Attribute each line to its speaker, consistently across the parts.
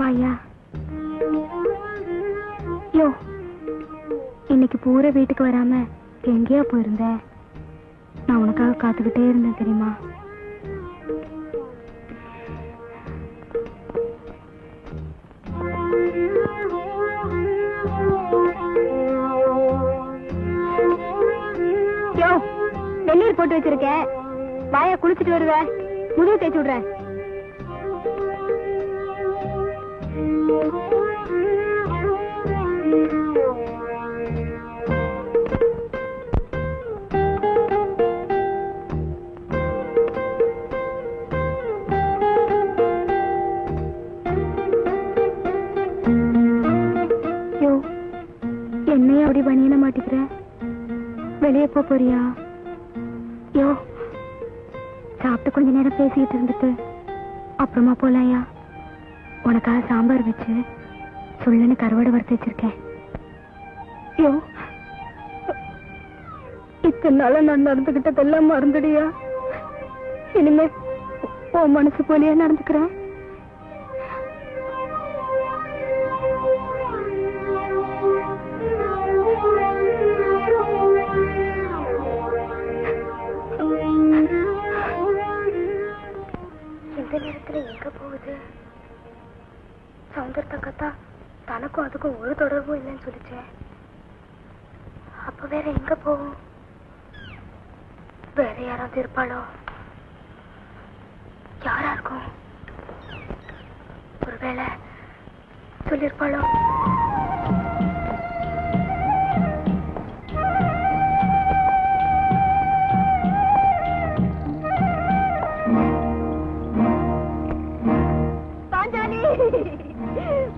Speaker 1: வாயா. யோ, இன்னைக்கு பூரா வீட்டுக்கு வராம எங்கேயா போயிருந்த? நான் உனக்காக காத்துக்கிட்டே இருந்தேன் தெரியுமா? யோ, வெந்நீர் போட்டு வச்சிருக்கேன், வாயா குளிச்சுட்டு வருவேன், முதுகு தேய்ச்சி விடுறேன். என்னைய அப்படி பணியன மாட்டிக்கிற? வெளியே போறியா? யோ, சாப்பிட்டு கொஞ்ச நேரம் பேசிட்டு இருந்துட்டு அப்புறமா போலாயா? உனக்காக சாம்பார் வச்சு சொல்லுன்னு கருவாடு வறுத்து வச்சிருக்கேன். யோ, இத்தனை நாள நான் நடந்துகிட்டதெல்லாம் மறந்துடியா? இனிமே உன் மனசு போலியா நடந்துக்கிறேன். இந்த நேரத்துல எங்க போகுது? சௌந்தர்யக்கா தனக்கும் அதுக்கும் ஒரு தொடர்பும் இல்லைன்னு சொல்லிச்சேன். அப்ப வேற எங்க போகும்? வேற யாராவது இருப்பாளோ? யாரா இருக்கும்? ஒருவேளை சொல்லிருப்பாளோ?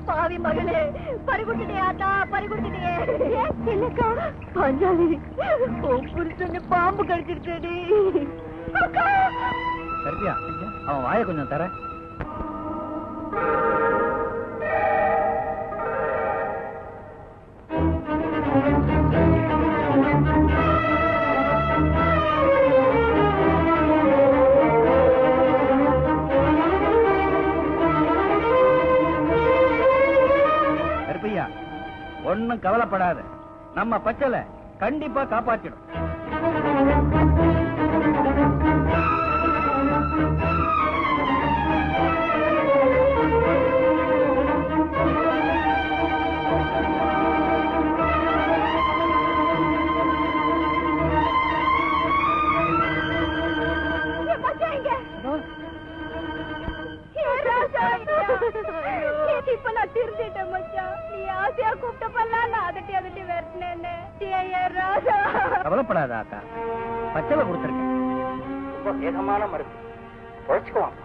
Speaker 1: பாவி மகளே, பறிகுடுத்துட்டியா? பறிகுடுத்துட்டியே. என்னக்கா? பாஞ்சாலி, புருஷன் பாம்பு கடிச்சிருக்கடி.
Speaker 2: சரியா? அவன் வாயை கொஞ்சம் தர. ஒன்னும் கவலைப்படாத, நம்ம பச்சலை கண்டிப்பா காப்பாற்றிடும்.
Speaker 1: இப்ப நான் திருந்திட்டேன் மச்சான். நீ ஆசையா கூப்பிட்டப்பெல்லாம் நான் அதட்டி அதட்டி வரட்டேன்.
Speaker 2: கவலைப்படாத அக்கா, பச்சளை கொடுத்துருக்கேன். ரொம்ப வேகமான மருந்து, பொழைச்சுக்குவான்.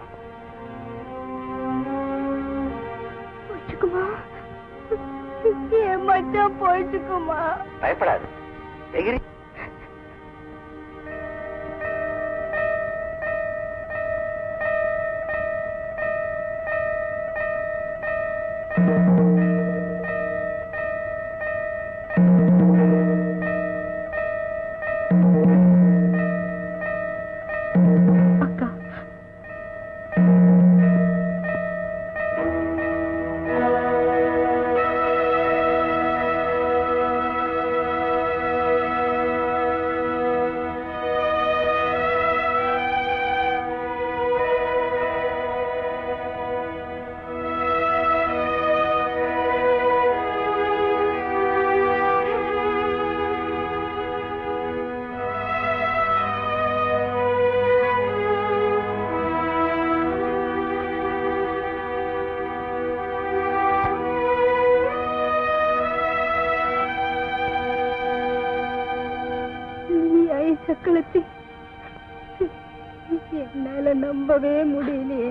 Speaker 1: பொழைச்சுக்குமா? என் மச்சான் பொழைச்சுக்குமா?
Speaker 2: பயப்படாது, எகிரி.
Speaker 1: என்னால நம்பவே முடியலையே.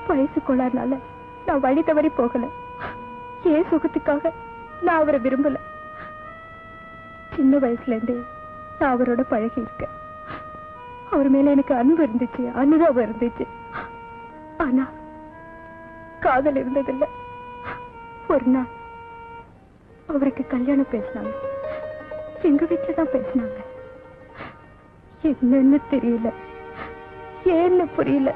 Speaker 1: வயசு கொள்ளாதனால நான் வழி தவறி போகல. ஏன் சுகத்துக்காக நான் அவரை விரும்பல. சின்ன வயசுல இருந்தே நான் அவரோட பழகி இருக்கேன். அவர் மேல எனக்கு அன்பு இருந்துச்சு, அனுதாபம் இருந்துச்சு. ஆனா காதல் இருந்ததில்லை. ஒரு நாள் அவருக்கு கல்யாணம் பேசினாங்க. எங்க வீட்டுலதான் பேசினாங்க. என்னன்னு தெரியல, ஏன்னு புரியல.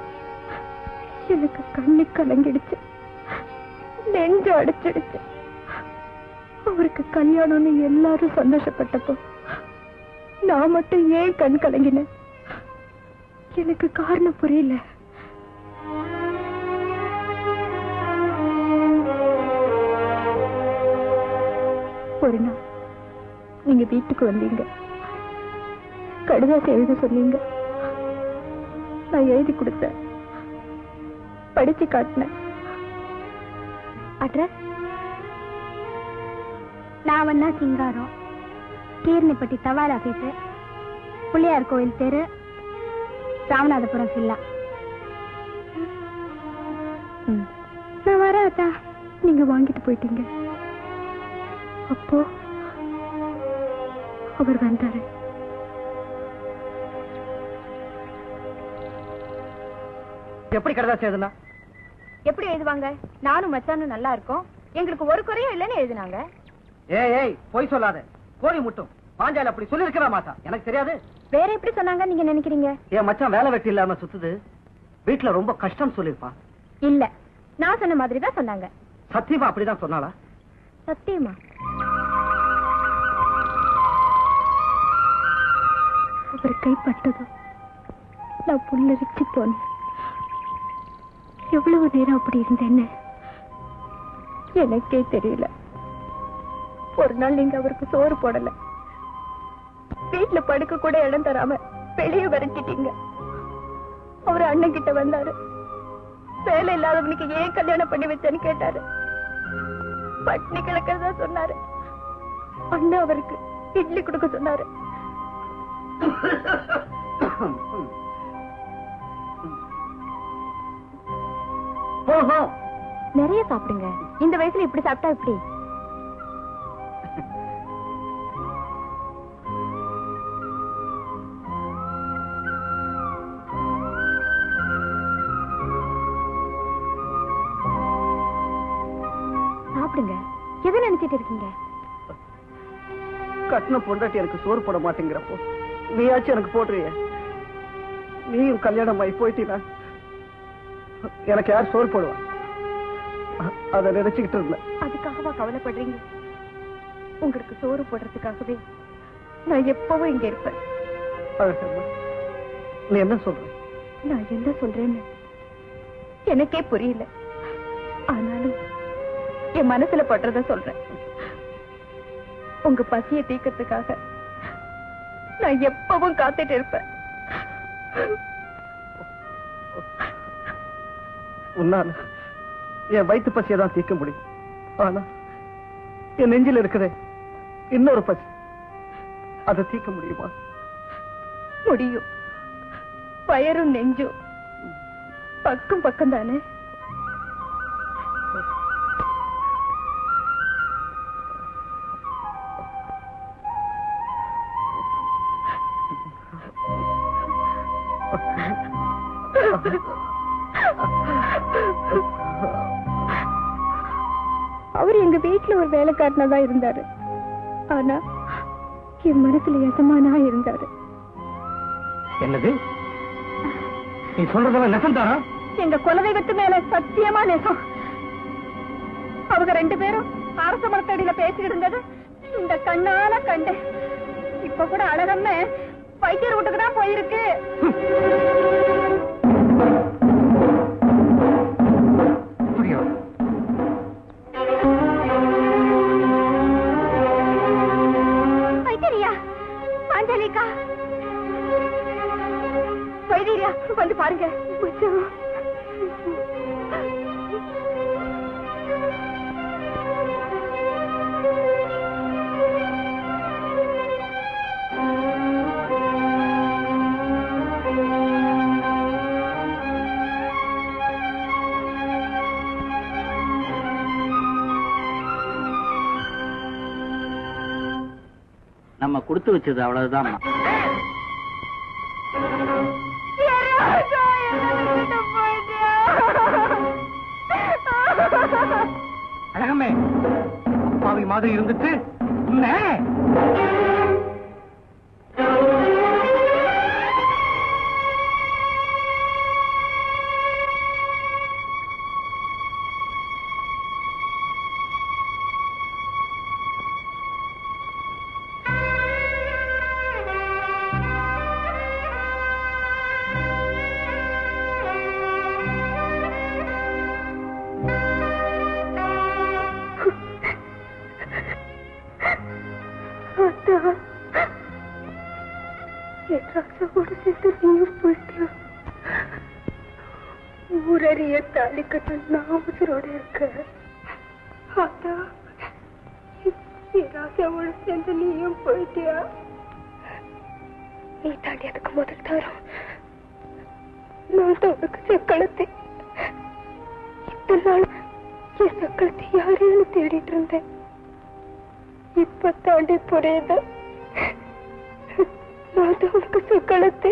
Speaker 1: எனக்கு கண்ணு கலங்கிடுச்சு. நெஞ்சு அடிச்சிடுச்சு. அவருக்கு கல்யாணம்னு எல்லாரும் சந்தோஷப்பட்டப்போ நான் மட்டும் ஏன் கண் கலங்கினேன்? எனக்கு காரணம் புரியல. ஒரு நாள் நீங்க வீட்டுக்கு வந்தீங்க, கடிதாசி எழுத சொன்னீங்க. நான் எழுதி கொடுத்தேன், படிச்சு காட்டினேன். அட்ரஸ் நான் வந்தா சிங்காரம், கீர்னிப்பட்டி தபால் ஆபீஸ், பிள்ளையார் கோயில் தெரு, ராமநாதபுரம் சில்லா. நான் வரேன் அத்தா. நீங்க வாங்கிட்டு போயிட்டீங்க. அப்போ அவர் வந்தாரு.
Speaker 2: எப்படி கடிதாசி எழுதுனா?
Speaker 1: எப்படி எழுதுவாங்க? நானும் மச்சானும் நல்லா இருக்கோம், எங்களுக்கு ஒரு குறையும் இல்லைன்னு எழுதினாங்க.
Speaker 2: ஏய் பொய் சொல்லாத. கோழி முட்டும் பாஞ்சால அப்படி சொல்லி இருக்கா மாட்டா? எனக்கு தெரியாது.
Speaker 1: வேற எப்படி சொன்னாங்க நீங்க நினைக்கிறீங்க?
Speaker 2: என் மச்சான் வேலை வெட்டி இல்லாம சுத்துது, வீட்டுல ரொம்ப கஷ்டம் சொல்லிருப்பான்.
Speaker 1: இல்ல, நான் சொன்ன மாதிரி தான் சொன்னாங்க.
Speaker 2: சத்தியமா அப்படிதான் சொன்னாளா?
Speaker 1: சத்தியமா. அவர் கைப்பட்டதும் நான் புல்லரிச்சு போனேன். எவ்வளவு நேரம் அப்படி இருந்தேன்னு எனக்கே தெரியல. ஒரு நாள் நீங்க அவருக்கு சோறு போடல, வீட்டுல படுக்க கூட இடம் தராம வெளியே விரட்டிட்டீங்க. அவர் அண்ணன் கிட்ட வந்தாரு. வேலை இல்லாதவனுக்கு ஏன் கல்யாணம் பண்ணி வச்சேன்னு கேட்டாரு. பட்னி கிடக்கிறதா சொன்னாரு. அண்ணன் அவருக்கு இட்லி கொடுக்க சொன்னாரு. நிறைய சாப்பிடுங்க, இந்த வயசுல இப்படி சாப்பிட்டா இப்படி. சாப்பிடுங்க. எதை நினைச்சிட்டு இருக்கீங்க?
Speaker 2: கட்டின பொண்டாட்டி எனக்கு சோறு போட மாட்டேங்கிறப்போ நீயாச்சும் எனக்கு போடுறிய. நீயும் கல்யாணம் ஆகி போயிட்டீனா எனக்கு யார் சோறு போடுவா? அத நினைச்சுக்கிட்டு இருந்த.
Speaker 1: அதுக்காகவா கவலைப்படுறீங்க? உங்களுக்கு சோறு போடுறதுக்காகவே நான் எப்பவும் இங்க இருப்பேன்.
Speaker 2: நீ என்ன சொல்ற?
Speaker 1: நான் என்ன சொல்றேன்னு எனக்கே புரியல. ஆனாலும் என் மனசுல படுறத சொல்றேன். உங்க பசியை தீர்க்கறதுக்காக நான் எப்பவும் காத்துட்டு இருப்பேன்.
Speaker 2: உன்னால என் வயிற்று பசியை தான் தீர்க்க முடியும். ஆனா என் நெஞ்சில் இருக்கிற இன்னொரு பசி, அதை தீர்க்க முடியுமா?
Speaker 1: முடியும். வயரும் நெஞ்சும் பக்கம் பக்கம் தானே. அவர் எங்க வீட்டுல ஒரு வேலைக்காரனா இருந்தாரு. ஆனா என் மனசுல எஜமானா இருந்தாரு.
Speaker 2: என்னது நீ சொல்றதெல்லாம் நெசம்தானா?
Speaker 1: எங்க குலதெய்வத்து மேல சத்தியமா நெசம். அவங்க ரெண்டு பேரும் அரச மரத்தடியில பேசிட்டு இருந்தது இந்த கண்ணால கண்டு. இப்ப கூட அழகம்ம வைத்தியர் வீட்டுக்கு தான் போயிருக்கு. வைத்தியரியா, பாஞ்சாலிக்கா, வைத்தியரியா வந்து பாருங்க.
Speaker 2: நம்ம கொடுத்து வச்சது அவ்வளவுதான். அழகமே அப்பாவி மாதிரி இருந்துட்டு
Speaker 1: ராசாவோட சேர்த்து நீயும் போயிட்டியா? ஊரறிய தாலி கட்ட நான் உசுரோட இருக்க. அதான் ராசாவோட சேர்ந்து நீயும் போயிட்டியா? நீ தாண்டி அதுக்கு முதல் தரம் நான் தான் உனக்கு சக்களத்தை இத்தனை நாள் என் சக்களத்தை யாரையும் தேடிட்டு இருந்தேன். இப்ப தாண்டி புரியுது நான் தான் உனக்கு சக்களத்தை